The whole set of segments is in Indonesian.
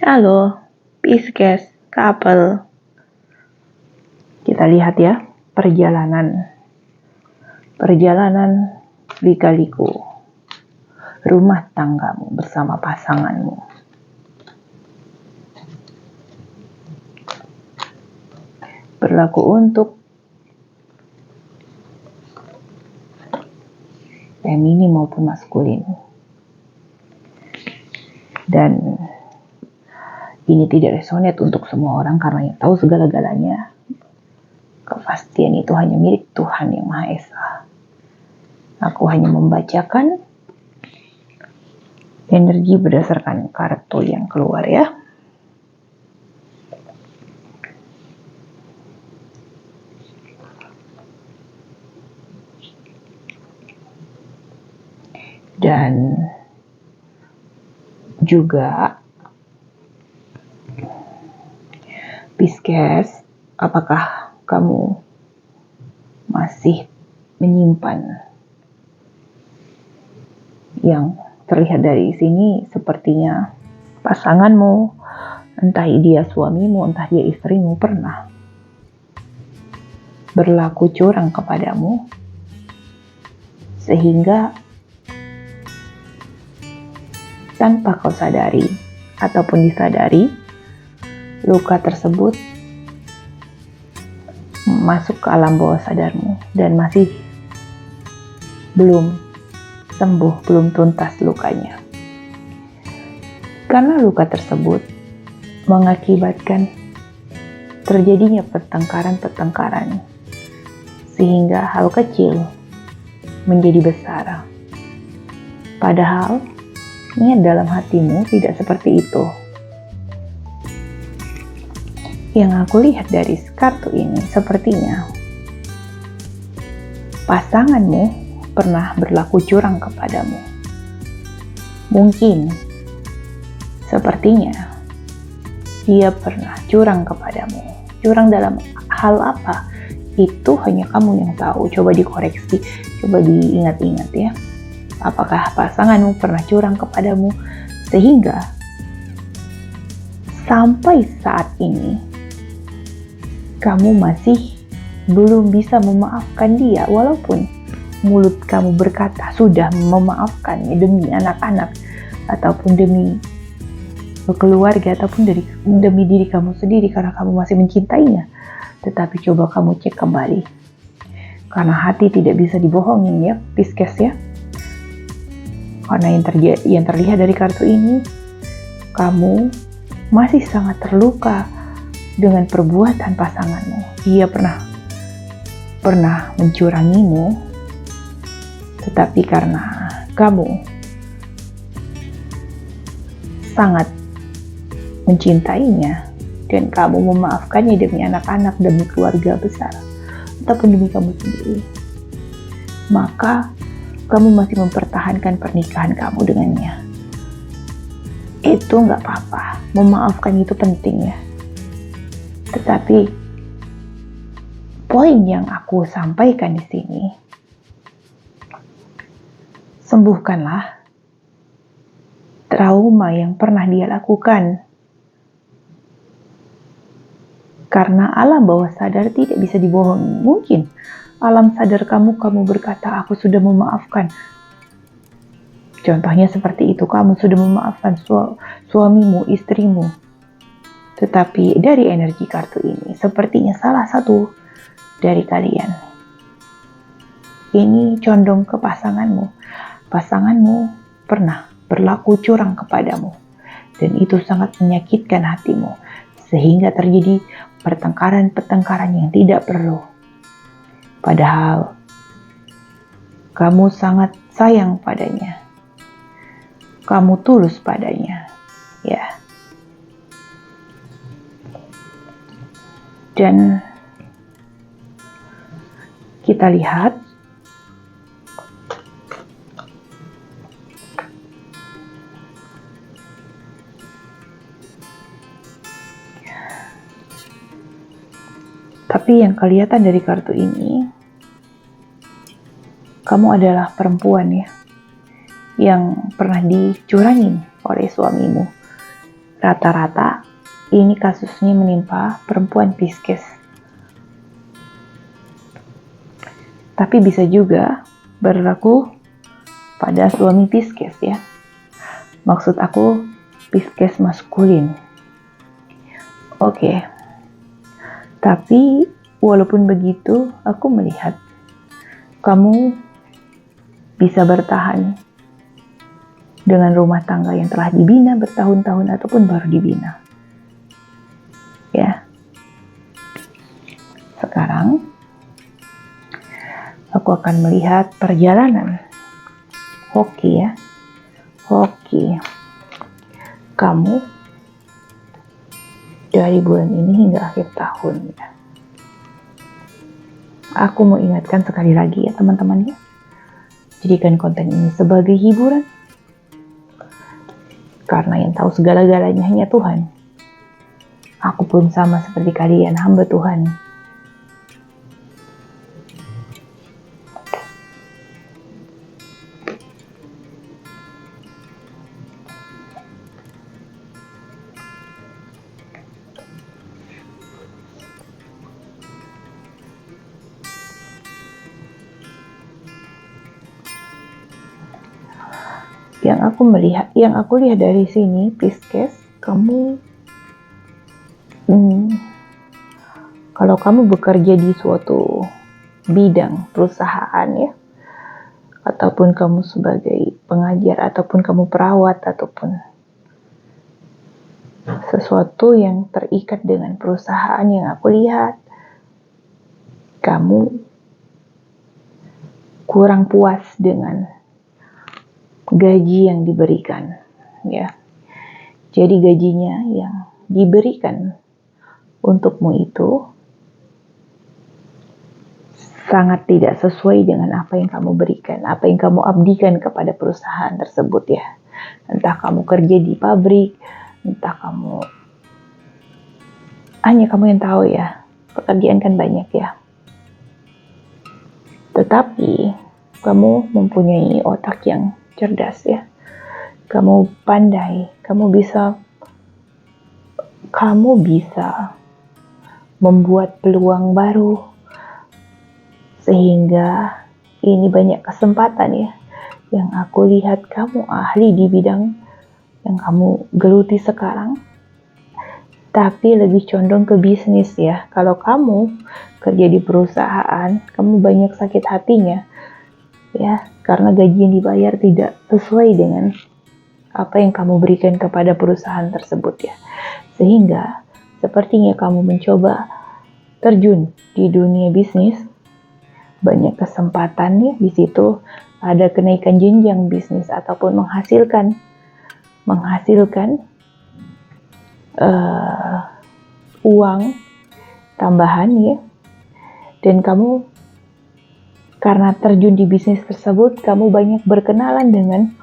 Halo, Pisces, couple. Kita lihat ya, perjalanan lika-liku rumah tanggamu bersama pasanganmu. Berlaku untuk feminin maupun maskulin. Dan ini tidak resonate untuk semua orang karena yang tahu segala-galanya. Kepastian itu hanya milik Tuhan Yang Maha Esa. Aku hanya membacakan energi berdasarkan kartu yang keluar ya. Dan juga Pisces, apakah kamu masih menyimpan yang terlihat dari sini sepertinya pasanganmu, entah dia suamimu, entah dia istrimu, pernah berlaku curang kepadamu sehingga tanpa kau sadari ataupun disadari, luka tersebut masuk ke alam bawah sadarmu dan masih belum sembuh, belum tuntas lukanya. Karena luka tersebut mengakibatkan terjadinya pertengkaran sehingga hal kecil menjadi besar. Padahal niat dalam hatimu tidak seperti itu. Yang aku lihat dari kartu ini sepertinya pasanganmu pernah berlaku curang kepadamu. Mungkin sepertinya dia pernah curang kepadamu. Curang dalam hal apa? Itu hanya kamu yang tahu. Coba dikoreksi, coba diingat-ingat ya. Apakah pasanganmu pernah curang kepadamu sehingga sampai saat ini kamu masih belum bisa memaafkan dia, walaupun mulut kamu berkata sudah memaafkannya demi anak-anak ataupun demi keluarga ataupun demi diri kamu sendiri karena kamu masih mencintainya. Tetapi coba kamu cek kembali, karena hati tidak bisa dibohongin ya Pisces ya. Karena yang terlihat dari kartu ini, kamu masih sangat terluka dengan perbuatan pasanganmu. Dia pernah mencurangimu, tetapi karena kamu sangat mencintainya dan kamu memaafkannya demi anak-anak, demi keluarga besar, ataupun demi kamu sendiri, maka kamu masih mempertahankan pernikahan kamu dengannya. Itu nggak apa-apa, memaafkan itu penting ya. Tetapi poin yang aku sampaikan di sini, sembuhkanlah trauma yang pernah dia lakukan. Karena alam bawah sadar tidak bisa dibohongi. Mungkin alam sadar kamu berkata, aku sudah memaafkan. Contohnya seperti itu, kamu sudah memaafkan suamimu, istrimu. Tetapi dari energi kartu ini, sepertinya salah satu dari kalian ini condong ke pasanganmu. Pasanganmu pernah berlaku curang kepadamu. Dan itu sangat menyakitkan hatimu. Sehingga terjadi pertengkaran yang tidak perlu. Padahal kamu sangat sayang padanya. Kamu tulus padanya. Ya. Dan kita lihat tapi yang kelihatan dari kartu ini, kamu adalah perempuan ya, yang pernah dicurangin oleh suamimu. Rata-rata ini kasusnya menimpa perempuan Pisces. Tapi bisa juga berlaku pada suami Pisces ya. Maksud aku Pisces maskulin. Oke. Tapi walaupun begitu, aku melihat kamu bisa bertahan dengan rumah tangga yang telah dibina bertahun-tahun ataupun baru dibina. Ya. Sekarang aku akan melihat perjalanan hoki ya. Hoki. Kamu dari bulan ini hingga akhir tahun ya. Aku mau ingatkan sekali lagi ya teman-teman ya. Jadikan konten ini sebagai hiburan. Karena yang tahu segala-galanya hanya Tuhan. Aku pun sama seperti kalian, hamba Tuhan. Yang aku lihat dari sini, Pisces, kamu kalau kamu bekerja di suatu bidang perusahaan ya, ataupun kamu sebagai pengajar, ataupun kamu perawat, ataupun sesuatu yang terikat dengan perusahaan yang aku lihat, kamu kurang puas dengan gaji yang diberikan ya. Jadi gajinya yang diberikan untukmu itu sangat tidak sesuai dengan apa yang kamu berikan, apa yang kamu abdikan kepada perusahaan tersebut ya. Entah kamu kerja di pabrik, entah hanya kamu yang tahu ya, pekerjaan kan banyak ya. Tetapi kamu mempunyai otak yang cerdas ya. Kamu pandai, kamu bisa membuat peluang baru, sehingga ini banyak kesempatan ya. Yang aku lihat kamu ahli di bidang yang kamu geluti sekarang, tapi lebih condong ke bisnis ya. Kalau kamu kerja di perusahaan, kamu banyak sakit hatinya ya, karena gaji yang dibayar tidak sesuai dengan apa yang kamu berikan kepada perusahaan tersebut ya. Sehingga sepertinya kamu mencoba terjun di dunia bisnis, banyak kesempatan ya di situ, ada kenaikan jenjang bisnis ataupun menghasilkan uang tambahan ya. Dan kamu karena terjun di bisnis tersebut, kamu banyak berkenalan dengan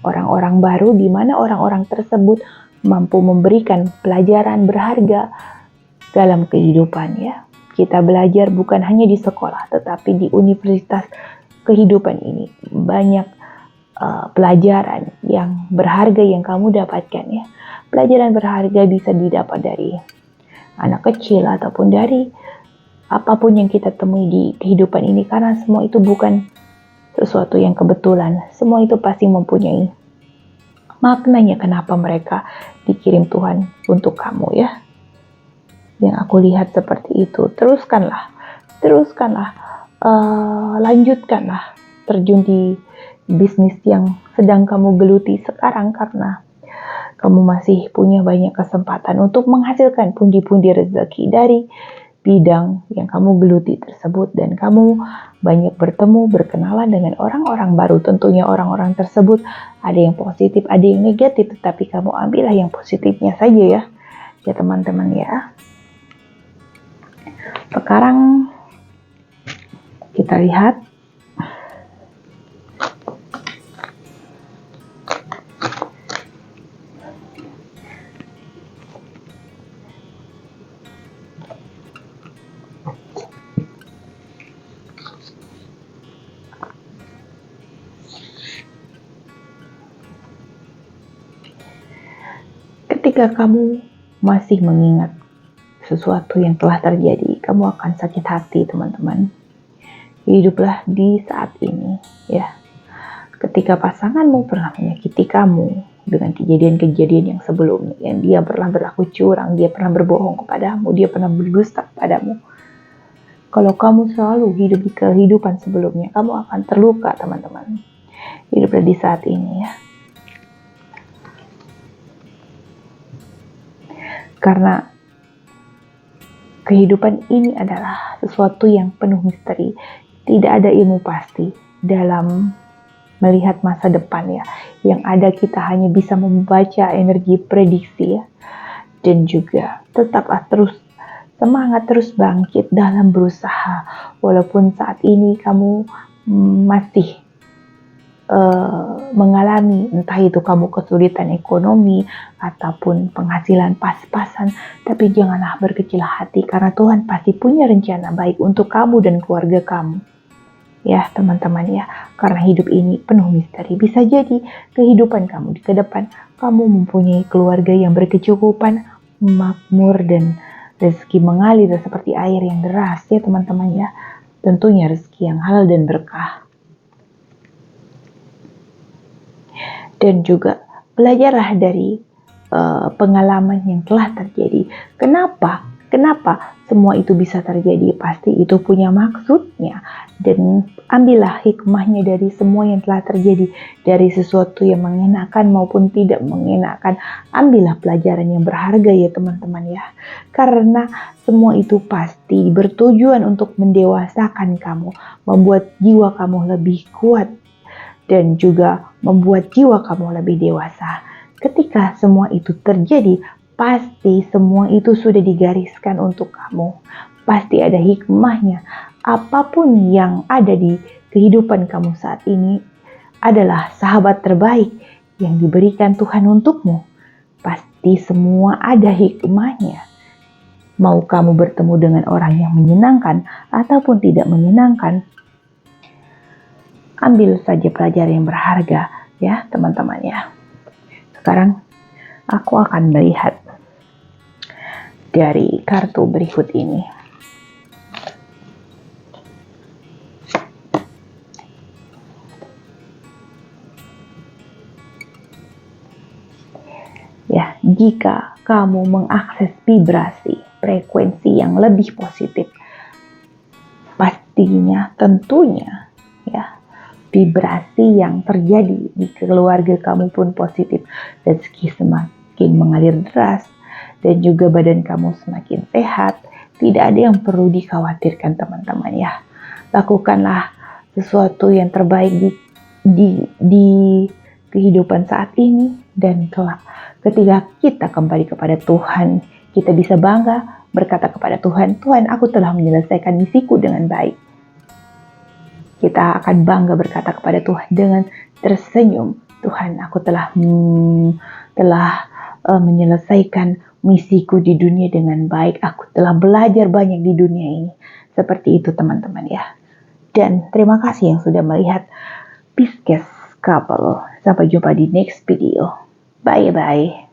orang-orang baru, di mana orang-orang tersebut mampu memberikan pelajaran berharga dalam kehidupan ya. Kita belajar bukan hanya di sekolah, tetapi di universitas kehidupan ini banyak pelajaran yang berharga yang kamu dapatkan ya. Pelajaran berharga bisa didapat dari anak kecil ataupun dari apapun yang kita temui di kehidupan ini, karena semua itu bukan sesuatu yang kebetulan. Semua itu pasti mempunyai maknanya kenapa mereka dikirim Tuhan untuk kamu ya. Yang aku lihat seperti itu. Teruskanlah, lanjutkanlah terjun di bisnis yang sedang kamu geluti sekarang, karena kamu masih punya banyak kesempatan untuk menghasilkan pundi-pundi rezeki dari bidang yang kamu geluti tersebut. Dan kamu banyak berkenalan dengan orang-orang baru. Tentunya orang-orang tersebut ada yang positif, ada yang negatif, tetapi kamu ambillah yang positifnya saja ya teman-teman ya. Sekarang kita lihat Ketika kamu masih mengingat sesuatu yang telah terjadi, kamu akan sakit hati, teman-teman. Hiduplah di saat ini, ya. Ketika pasanganmu pernah menyakiti kamu dengan kejadian-kejadian yang sebelumnya, yang dia pernah berlaku curang, dia pernah berbohong kepadamu, dia pernah berdusta kepadamu. Kalau kamu selalu hidup di kehidupan sebelumnya, kamu akan terluka, teman-teman. Hiduplah di saat ini, ya. Karena kehidupan ini adalah sesuatu yang penuh misteri. Tidak ada ilmu pasti dalam melihat masa depan, ya. Yang ada kita hanya bisa membaca energi prediksi, ya. Dan juga tetaplah terus semangat, terus bangkit dalam berusaha. Walaupun saat ini kamu masih mengalami, entah itu kamu kesulitan ekonomi ataupun penghasilan pas-pasan, tapi janganlah berkecil hati, karena Tuhan pasti punya rencana baik untuk kamu dan keluarga kamu, ya teman-teman, ya. Karena hidup ini penuh misteri. Bisa jadi kehidupan kamu di ke depan, kamu mempunyai keluarga yang berkecukupan, makmur, dan rezeki mengalir seperti air yang deras, ya teman-teman, ya. Tentunya rezeki yang halal dan berkah. Dan juga belajarlah dari pengalaman yang telah terjadi. Kenapa semua itu bisa terjadi? Pasti itu punya maksudnya. Dan ambillah hikmahnya dari semua yang telah terjadi. Dari sesuatu yang mengenakan maupun tidak mengenakan. Ambillah pelajaran yang berharga, ya teman-teman, ya. Karena semua itu pasti bertujuan untuk mendewasakan kamu. Membuat jiwa kamu lebih kuat. Dan juga membuat jiwa kamu lebih dewasa. Ketika semua itu terjadi, pasti semua itu sudah digariskan untuk kamu. Pasti ada hikmahnya. Apapun yang ada di kehidupan kamu saat ini adalah sahabat terbaik yang diberikan Tuhan untukmu. Pasti semua ada hikmahnya. Mau kamu bertemu dengan orang yang menyenangkan ataupun tidak menyenangkan, ambil saja pelajaran yang berharga, ya teman-teman, ya. Sekarang aku akan melihat dari kartu berikut ini. Ya, jika kamu mengakses vibrasi, frekuensi yang lebih positif, pastinya tentunya, ya, vibrasi yang terjadi di keluarga kamu pun positif. Rezeki semakin mengalir deras dan juga badan kamu semakin sehat. Tidak ada yang perlu dikhawatirkan, teman-teman, ya. Lakukanlah sesuatu yang terbaik di kehidupan saat ini, dan kelak ketika kita kembali kepada Tuhan, kita bisa bangga berkata kepada Tuhan, Tuhan, aku telah menyelesaikan misiku dengan baik. Kita akan bangga berkata kepada Tuhan dengan tersenyum, Tuhan, aku telah menyelesaikan misiku di dunia dengan baik. Aku telah belajar banyak di dunia ini. Seperti itu, teman-teman, ya. Dan terima kasih yang sudah melihat Pisces Couple. Sampai jumpa di next video. Bye-bye.